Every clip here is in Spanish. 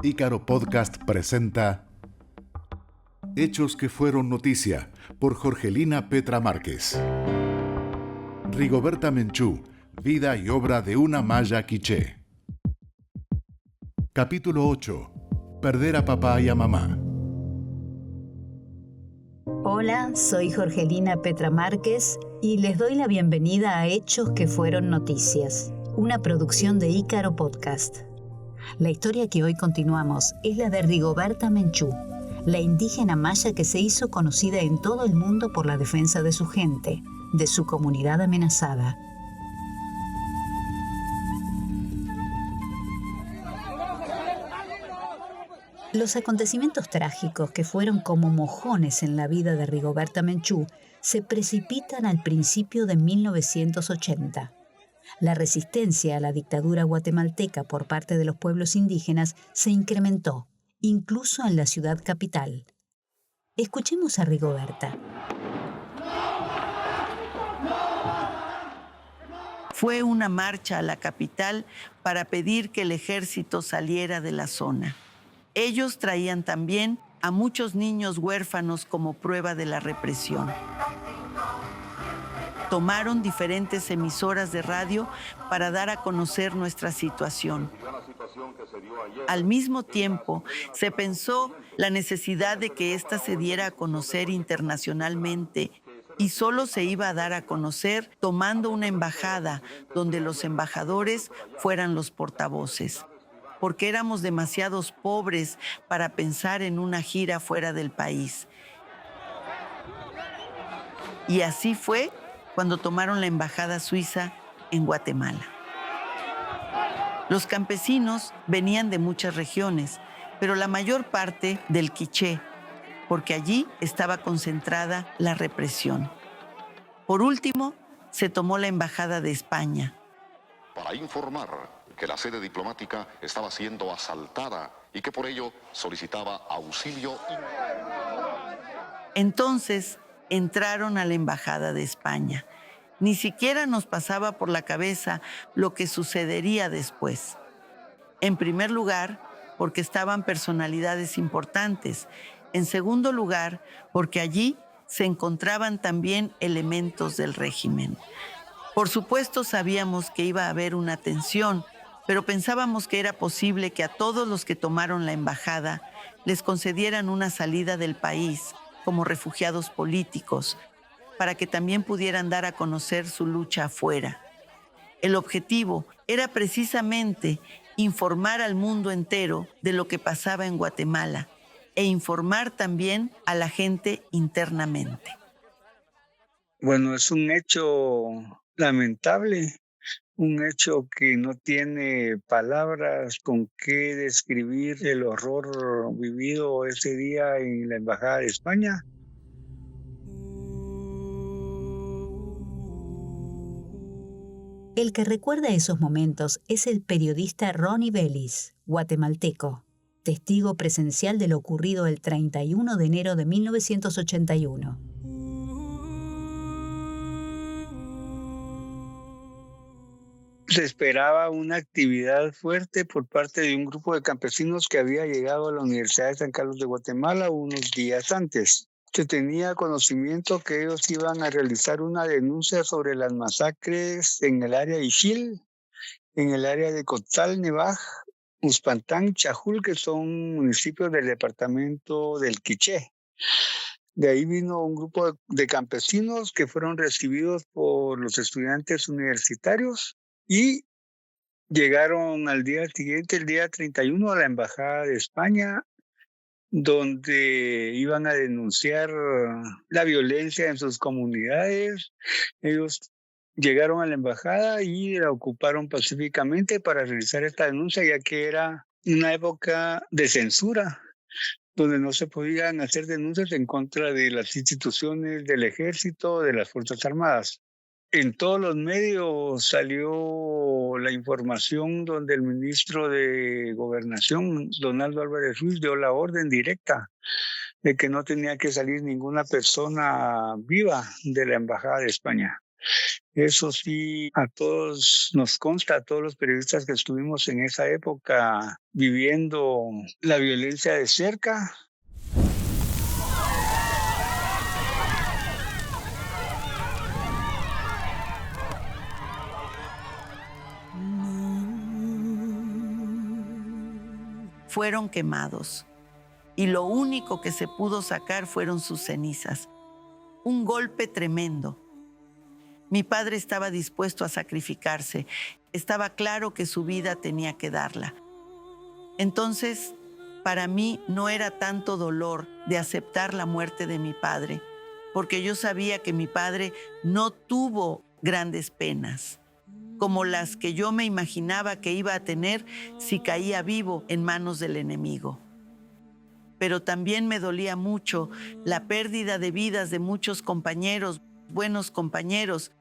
Ícaro Podcast presenta Hechos que fueron noticia por Jorgelina Petra Márquez. Rigoberta Menchú, vida y obra de una maya quiché. Capítulo 8. Perder a papá y a mamá. Hola, soy Jorgelina Petra Márquez y les doy la bienvenida a Hechos que fueron noticias, una producción de Ícaro Podcast. La historia que hoy continuamos es la de Rigoberta Menchú, la indígena maya que se hizo conocida en todo el mundo por la defensa de su gente, de su comunidad amenazada. Los acontecimientos trágicos que fueron como mojones en la vida de Rigoberta Menchú se precipitan al principio de 1980. La resistencia a la dictadura guatemalteca por parte de los pueblos indígenas se incrementó, incluso en la ciudad capital. Escuchemos a Rigoberta. Fue una marcha a la capital para pedir que el ejército saliera de la zona. Ellos traían también a muchos niños huérfanos como prueba de la represión. Tomaron diferentes emisoras de radio para dar a conocer nuestra situación. Al mismo tiempo, se pensó la necesidad de que ésta se diera a conocer internacionalmente y solo se iba a dar a conocer tomando una embajada donde los embajadores fueran los portavoces, porque éramos demasiados pobres para pensar en una gira fuera del país. Y así fue cuando tomaron la embajada suiza en Guatemala. Los campesinos venían de muchas regiones, pero la mayor parte del quiché, porque allí estaba concentrada la represión. Por último, se tomó la embajada de España. Para informar que la sede diplomática estaba siendo asaltada y que por ello solicitaba auxilio. Entonces entraron a la embajada de España. Ni siquiera nos pasaba por la cabeza lo que sucedería después. En primer lugar, porque estaban personalidades importantes. En segundo lugar, porque allí se encontraban también elementos del régimen. Por supuesto, sabíamos que iba a haber una tensión, pero pensábamos que era posible que a todos los que tomaron la embajada les concedieran una salida del país como refugiados políticos, para que también pudieran dar a conocer su lucha afuera. El objetivo era precisamente informar al mundo entero de lo que pasaba en Guatemala e informar también a la gente internamente. Bueno, es un hecho lamentable, un hecho que no tiene palabras con qué describir el horror vivido ese día en la Embajada de España. El que recuerda esos momentos es el periodista Ronnie Bellis, guatemalteco, testigo presencial de lo ocurrido el 31 de enero de 1981. Se esperaba una actividad fuerte por parte de un grupo de campesinos que había llegado a la Universidad de San Carlos de Guatemala unos días antes. Se tenía conocimiento que ellos iban a realizar una denuncia sobre las masacres en el área de Ixil, en el área de Cotzal, Nevaj, Uspantán, Chajul, que son municipios del departamento del Quiché. De ahí vino un grupo de campesinos que fueron recibidos por los estudiantes universitarios y llegaron al día siguiente, el día 31, a la Embajada de España, donde iban a denunciar la violencia en sus comunidades. Ellos llegaron a la embajada y la ocuparon pacíficamente para realizar esta denuncia, ya que era una época de censura, donde no se podían hacer denuncias en contra de las instituciones del ejército, de las Fuerzas Armadas. En todos los medios salió la información donde el ministro de Gobernación, Donaldo Álvarez Ruiz, dio la orden directa de que no tenía que salir ninguna persona viva de la Embajada de España. Eso sí, a todos nos consta, a todos los periodistas que estuvimos en esa época viviendo la violencia de cerca. Fueron quemados y lo único que se pudo sacar fueron sus cenizas. Un golpe tremendo. Mi padre estaba dispuesto a sacrificarse. Estaba claro que su vida tenía que darla. Entonces, para mí no era tanto dolor de aceptar la muerte de mi padre, porque yo sabía que mi padre no tuvo grandes penas, como las que yo me imaginaba que iba a tener si caía vivo en manos del enemigo. Pero también me dolía mucho la pérdida de vidas de muchos compañeros, buenos compañeros,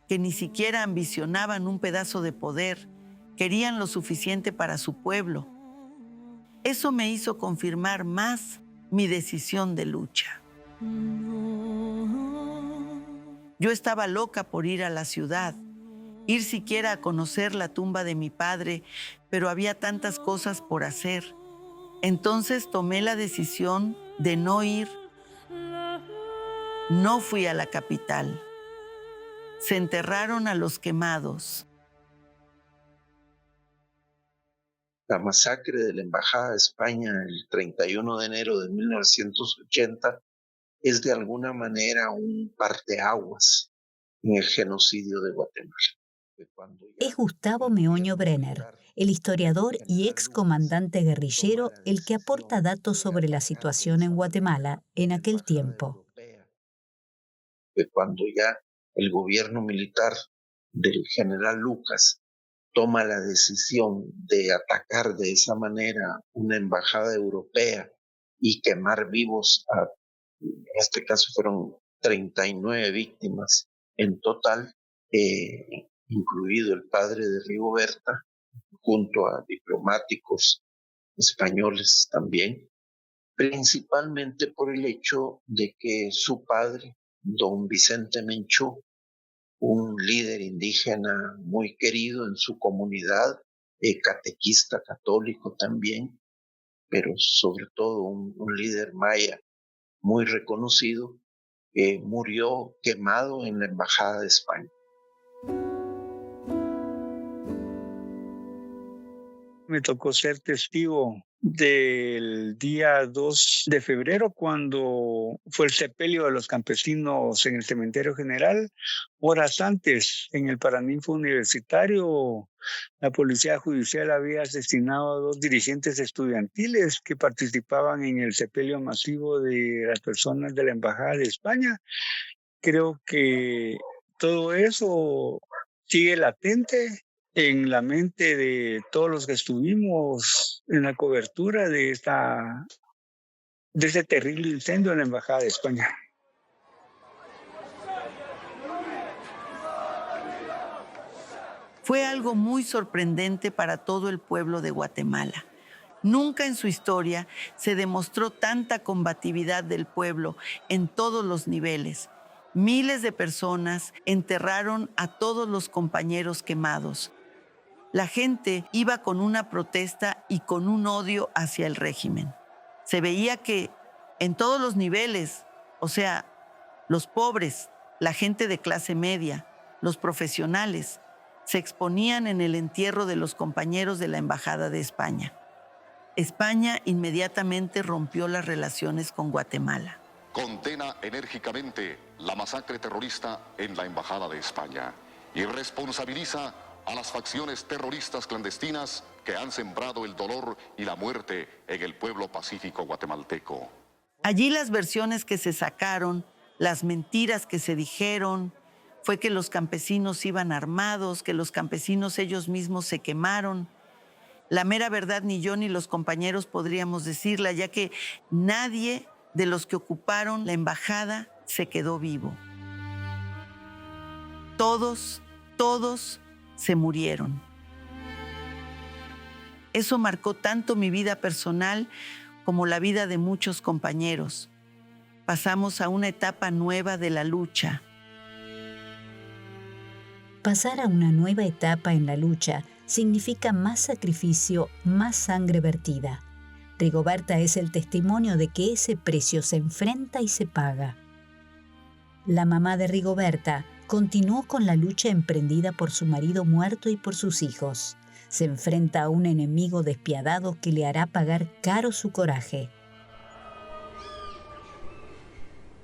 que ni siquiera ambicionaban un pedazo de poder, querían lo suficiente para su pueblo. Eso me hizo confirmar más mi decisión de lucha. Yo estaba loca por ir a la ciudad, ir siquiera a conocer la tumba de mi padre, pero había tantas cosas por hacer. Entonces tomé la decisión de no ir. No fui a la capital. Se enterraron a los quemados. La masacre de la Embajada de España el 31 de enero de 1980 es de alguna manera un parteaguas en el genocidio de Guatemala. Es Gustavo Meoño Brenner, el historiador y excomandante guerrillero, el que aporta datos sobre la situación en Guatemala en aquel tiempo. Que cuando ya el gobierno militar del general Lucas toma la decisión de atacar de esa manera una embajada europea y quemar vivos, en este caso fueron 39 víctimas en total, incluido el padre de Rigoberta, junto a diplomáticos españoles también, principalmente por el hecho de que su padre, don Vicente Menchú, un líder indígena muy querido en su comunidad, catequista católico también, pero sobre todo un líder maya muy reconocido, murió quemado en la Embajada de España. Me tocó ser testigo del día 2 de febrero, cuando fue el sepelio de los campesinos en el Cementerio General. Horas antes, en el Paraninfo Universitario, la Policía Judicial había asesinado a 2 dirigentes estudiantiles que participaban en el sepelio masivo de las personas de la Embajada de España. Creo que todo eso sigue latente en la mente de todos los que estuvimos en la cobertura de ese terrible incendio en la Embajada de España. Fue algo muy sorprendente para todo el pueblo de Guatemala. Nunca en su historia se demostró tanta combatividad del pueblo en todos los niveles. Miles de personas enterraron a todos los compañeros quemados. La gente iba con una protesta y con un odio hacia el régimen. Se veía que en todos los niveles, o sea, los pobres, la gente de clase media, los profesionales, se exponían en el entierro de los compañeros de la Embajada de España. España inmediatamente rompió las relaciones con Guatemala. Condena enérgicamente la masacre terrorista en la Embajada de España y responsabiliza a las facciones terroristas clandestinas que han sembrado el dolor y la muerte en el pueblo pacífico guatemalteco. Allí las versiones que se sacaron, las mentiras que se dijeron, fue que los campesinos iban armados, que los campesinos ellos mismos se quemaron. La mera verdad ni yo ni los compañeros podríamos decirla, ya que nadie de los que ocuparon la embajada se quedó vivo. Todos se murieron. Eso marcó tanto mi vida personal como la vida de muchos compañeros. Pasamos a una etapa nueva de la lucha. Pasar a una nueva etapa en la lucha significa más sacrificio, más sangre vertida. Rigoberta es el testimonio de que ese precio se enfrenta y se paga. La mamá de Rigoberta continuó con la lucha emprendida por su marido muerto y por sus hijos. Se enfrenta a un enemigo despiadado que le hará pagar caro su coraje.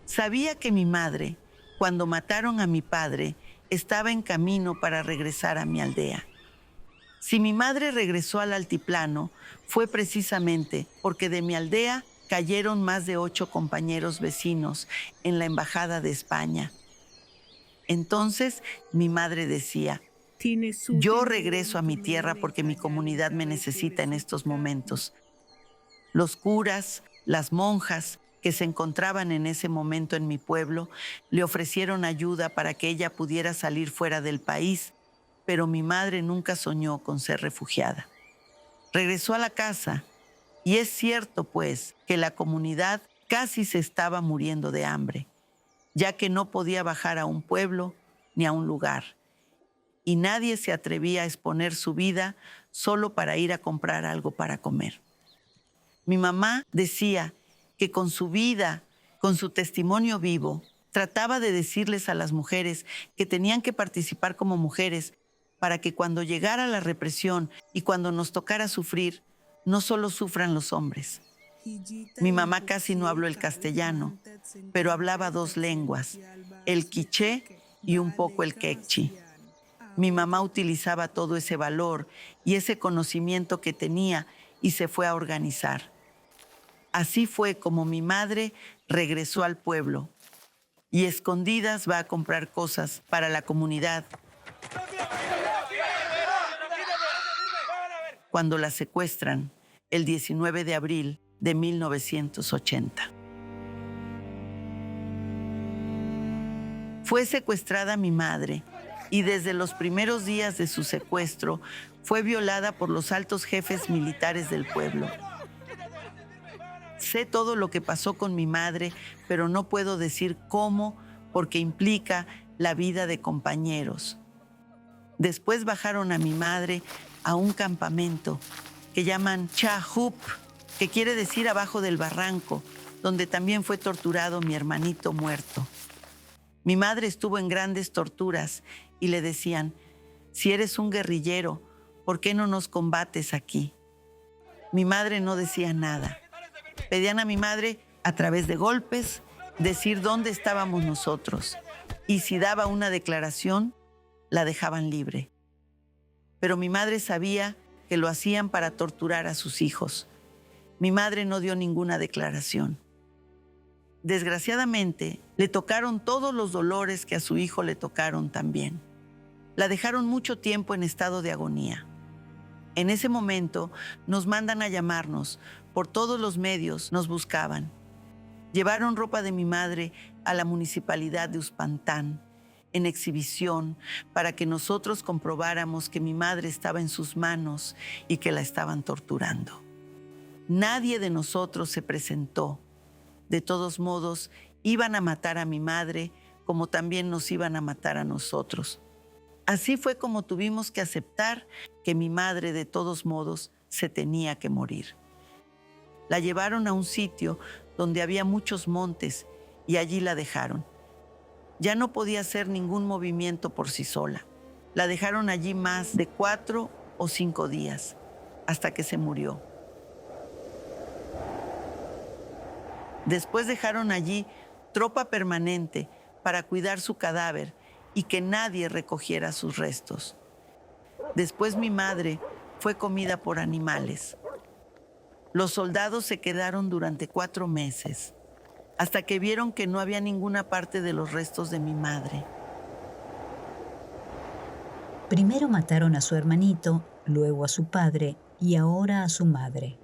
Sabía que mi madre, cuando mataron a mi padre, estaba en camino para regresar a mi aldea. Si mi madre regresó al altiplano, fue precisamente porque de mi aldea cayeron más de 8 compañeros vecinos en la embajada de España. Entonces mi madre decía: yo regreso a mi tierra porque mi comunidad me necesita en estos momentos. Los curas, las monjas que se encontraban en ese momento en mi pueblo, le ofrecieron ayuda para que ella pudiera salir fuera del país, pero mi madre nunca soñó con ser refugiada. Regresó a la casa y es cierto, pues, que la comunidad casi se estaba muriendo de hambre, ya que no podía bajar a un pueblo ni a un lugar, y nadie se atrevía a exponer su vida solo para ir a comprar algo para comer. Mi mamá decía que con su vida, con su testimonio vivo, trataba de decirles a las mujeres que tenían que participar como mujeres para que cuando llegara la represión y cuando nos tocara sufrir, no solo sufran los hombres. Mi mamá casi no habló el castellano, pero hablaba 2 lenguas, el quiché y un poco el quechua. Mi mamá utilizaba todo ese valor y ese conocimiento que tenía y se fue a organizar. Así fue como mi madre regresó al pueblo y escondidas va a comprar cosas para la comunidad. Cuando la secuestran el 19 de abril de 1980. Fue secuestrada mi madre y desde los primeros días de su secuestro fue violada por los altos jefes militares del pueblo. Sé todo lo que pasó con mi madre, pero no puedo decir cómo porque implica la vida de compañeros. Después bajaron a mi madre a un campamento que llaman Chahup, que quiere decir abajo del barranco, donde también fue torturado mi hermanito muerto. Mi madre estuvo en grandes torturas y le decían: si eres un guerrillero, ¿por qué no nos combates aquí? Mi madre no decía nada. Pedían a mi madre, a través de golpes, decir dónde estábamos nosotros. Y si daba una declaración, la dejaban libre. Pero mi madre sabía que lo hacían para torturar a sus hijos. Mi madre no dio ninguna declaración. Desgraciadamente, le tocaron todos los dolores que a su hijo le tocaron también. La dejaron mucho tiempo en estado de agonía. En ese momento nos mandan a llamarnos. Por todos los medios nos buscaban. Llevaron ropa de mi madre a la municipalidad de Uspantán en exhibición para que nosotros comprobáramos que mi madre estaba en sus manos y que la estaban torturando. Nadie de nosotros se presentó. De todos modos, iban a matar a mi madre como también nos iban a matar a nosotros. Así fue como tuvimos que aceptar que mi madre de todos modos se tenía que morir. La llevaron a un sitio donde había muchos montes y allí la dejaron. Ya no podía hacer ningún movimiento por sí sola. La dejaron allí más de 4 o 5 días, hasta que se murió. Después dejaron allí tropa permanente para cuidar su cadáver y que nadie recogiera sus restos. Después mi madre fue comida por animales. Los soldados se quedaron durante 4 meses, hasta que vieron que no había ninguna parte de los restos de mi madre. Primero mataron a su hermanito, luego a su padre y ahora a su madre.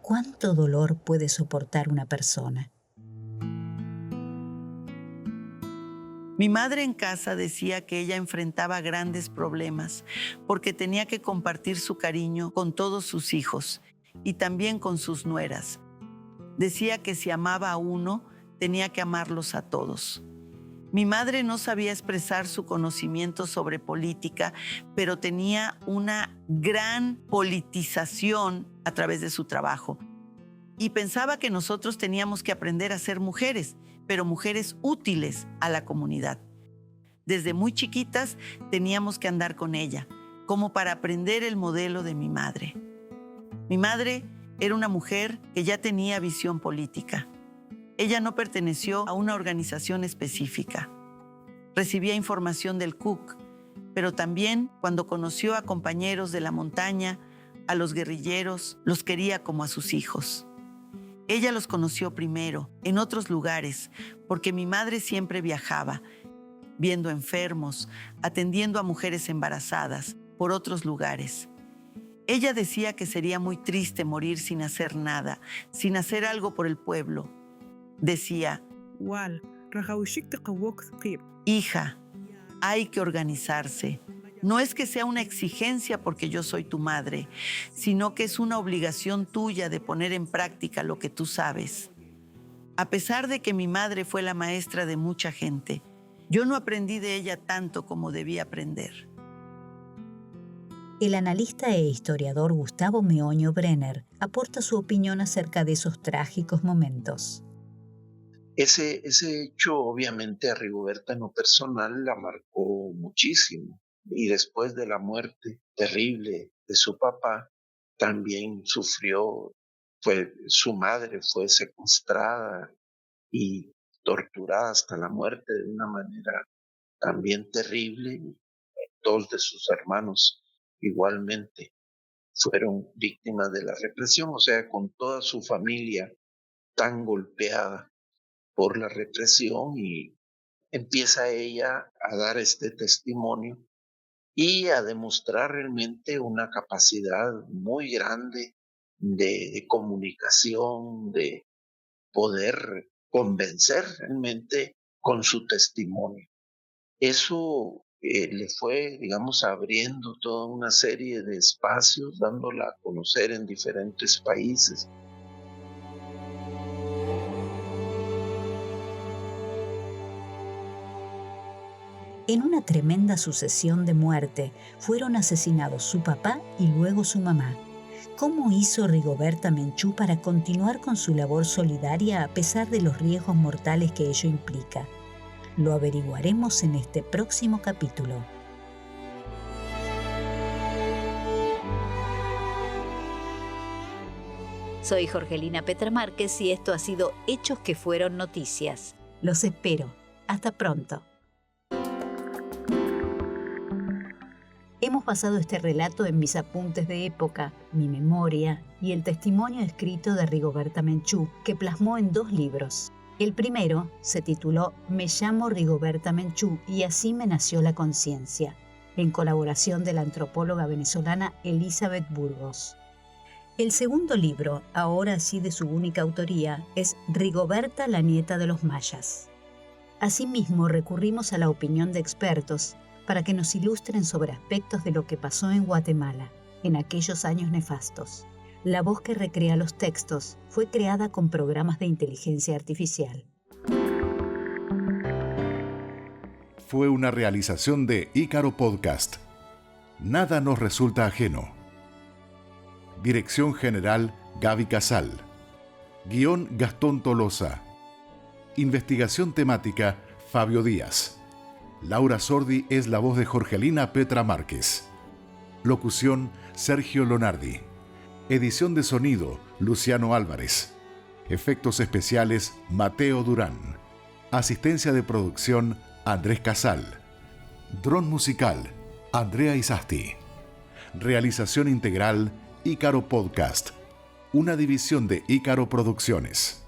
¿Cuánto dolor puede soportar una persona? Mi madre en casa decía que ella enfrentaba grandes problemas porque tenía que compartir su cariño con todos sus hijos y también con sus nueras. Decía que si amaba a uno, tenía que amarlos a todos. Mi madre no sabía expresar su conocimiento sobre política, pero tenía una gran politización a través de su trabajo. Y pensaba que nosotros teníamos que aprender a ser mujeres, pero mujeres útiles a la comunidad. Desde muy chiquitas teníamos que andar con ella, como para aprender el modelo de mi madre. Mi madre era una mujer que ya tenía visión política. Ella no perteneció a una organización específica. Recibía información del CUC, pero también cuando conoció a compañeros de la montaña, a los guerrilleros, los quería como a sus hijos. Ella los conoció primero, en otros lugares, porque mi madre siempre viajaba, viendo enfermos, atendiendo a mujeres embarazadas, por otros lugares. Ella decía que sería muy triste morir sin hacer nada, sin hacer algo por el pueblo. Decía, hija, hay que organizarse. No es que sea una exigencia porque yo soy tu madre, sino que es una obligación tuya de poner en práctica lo que tú sabes. A pesar de que mi madre fue la maestra de mucha gente, yo no aprendí de ella tanto como debía aprender. El analista e historiador Gustavo Meoño Brenner aporta su opinión acerca de esos trágicos momentos. Ese hecho, obviamente, a Rigoberta en lo personal la marcó muchísimo. Y después de la muerte terrible de su papá, también sufrió, su madre fue secuestrada y torturada hasta la muerte de una manera también terrible. Y dos de sus hermanos igualmente fueron víctimas de la represión, o sea, con toda su familia tan golpeada por la represión, y empieza ella a dar este testimonio y a demostrar realmente una capacidad muy grande de comunicación, de poder convencer realmente con su testimonio. Eso le fue, digamos, abriendo toda una serie de espacios, dándola a conocer en diferentes países. En una tremenda sucesión de muerte, fueron asesinados su papá y luego su mamá. ¿Cómo hizo Rigoberta Menchú para continuar con su labor solidaria a pesar de los riesgos mortales que ello implica? Lo averiguaremos en este próximo capítulo. Soy Jorgelina Petra Márquez y esto ha sido Hechos que fueron noticias. Los espero. Hasta pronto. Hemos basado este relato en mis apuntes de época, mi memoria y el testimonio escrito de Rigoberta Menchú, que plasmó en 2 libros. El primero se tituló Me llamo Rigoberta Menchú y así me nació la conciencia, en colaboración de la antropóloga venezolana Elizabeth Burgos. El segundo libro, ahora sí de su única autoría, es Rigoberta, la nieta de los mayas. Asimismo, recurrimos a la opinión de expertos para que nos ilustren sobre aspectos de lo que pasó en Guatemala en aquellos años nefastos. La voz que recrea los textos fue creada con programas de inteligencia artificial. Fue una realización de Ícaro Podcast. Nada nos resulta ajeno. Dirección General Gaby Casal. Guión Gastón Tolosa. Investigación temática Fabio Díaz. Laura Sordi es la voz de Jorgelina Petra Márquez. Locución Sergio Lonardi. Edición de sonido Luciano Álvarez. Efectos especiales Mateo Durán. Asistencia de producción Andrés Casal. Dron musical Andrea Isasti. Realización integral Ícaro Podcast. Una división de Ícaro Producciones.